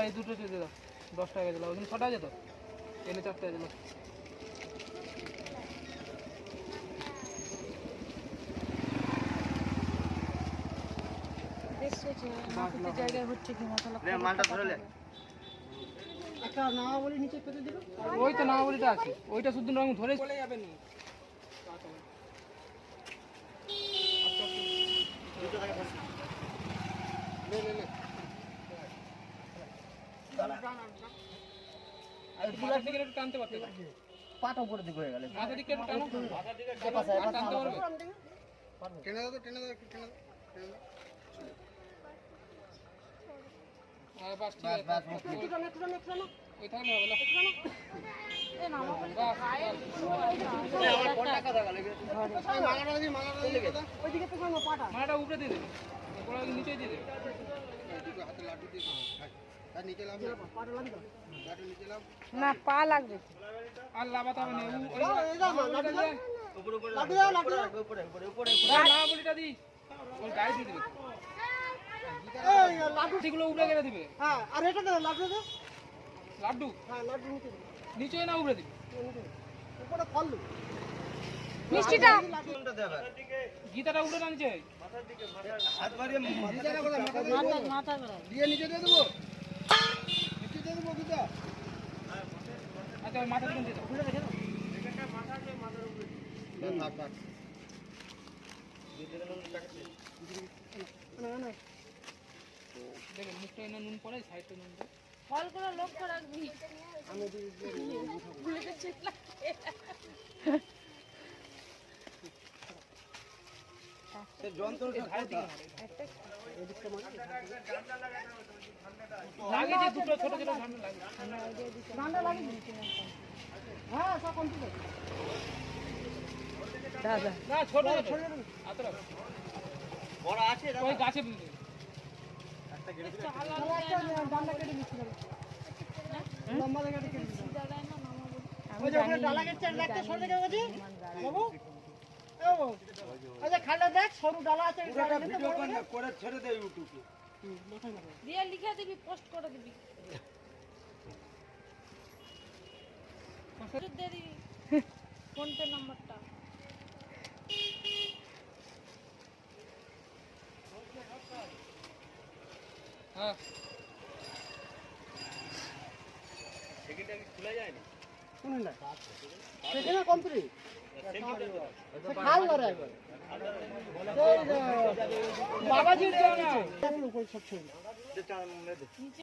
এই দুটো দিয়ে দাও 10 টাকা দিলাম ওদিন 6 টাকা যেত এনে 4 টাকা দিলাম দেখছো মাটিতে জায়গায় হচ্ছে কি মশলা রে মালটা ধরে লে একটা নাওয়া বলি নিচে পেতে দিল ওই তো না বলিটা আছে ওইটা শুধু রং ধরে চলে যাবে নি টানতে পারতে পাটা উপরে দিকে হয়ে গেল মাথা দিকে একটু টানো মাথা দিকে টানতে পারবে টেনে দাও তো টেনে দাও একটু টেনে দাও আর বাস ঠিক আছে একটু টানো ওই থাকলে হবে না এই নামা বলি আমার কোন টাকা লাগালে মালাটা দিয়ে ওইদিকে তো কোনো পাটা মালাটা উপরে দিয়ে দেবে গোড়া নিচে দিয়ে দেবে এদিকে হাতে লাঠি দিয়ে তার নিচে লাভ পাটা লাগবে লাঠি নিচে লাভ না পা লাগবে আর লাভাতে হবে না উপরে উপরে লাঠি দাও লাঠি দাও উপরে উপরে উপরে না বলিটা দি ওই গায়ে দিয়ে দেবে এই লাঠি সেগুলো উপরে গেলে দিবে হ্যাঁ আর এটা দাও লাঠি দাও লাড্ডু হ্যাঁ লাঠি নিচে দাও নিচে না উপরে দিবে উপরে ফল দাও মিষ্টিটা কোনটা দেবে গীতাটা উপরে না নিচে হাত মারিয়ে গীতাটা কোথায় মাথা করে দিয়ে নিচে দিয়ে দেবো নিচে দিয়ে দেবো গীতা আচ্ছা ওই মাথা দিয়ে দাও থাক থাক না না দেখে মুখটা এনে নুন পড়ে সাইডটা নুন দেয় ফলগুলো লক্ষ্য রাখবি আমি ভুলে চিল্লা সে যন্ত্রটা লাগে যে দুটো ছোট ছোট ঝান্ডা লাগে ঠান্ডা লাগে হ্যাঁ সব কমপ্লিট দাদা না ছোট ছোট আতরা বড় আছে ওই গাছে বুঝতে ডান্ডা কেটে দিচ্ছি লম্বা জায়গা কেটে দিচ্ছি ওই যে ওখানে ডালা কেটে দেখতে সরে গেছে গেছি বাবু ও আচ্ছা খালটা দেখ সরু ডালা আছে পুরোটা ভিডিও করে ছেড়ে দে ইউটিউবে দিয়ে লিখে দিবি পোস্ট করে দিবি দিয়ে দিবি ফোন পে নাম্বারটা হ্যাঁ সেকেন্ডটা কি খোলা যায় না শুনুন না সেখানে কমপ্লিট খাল ধরে একবার বাবাজির সব ছবি যে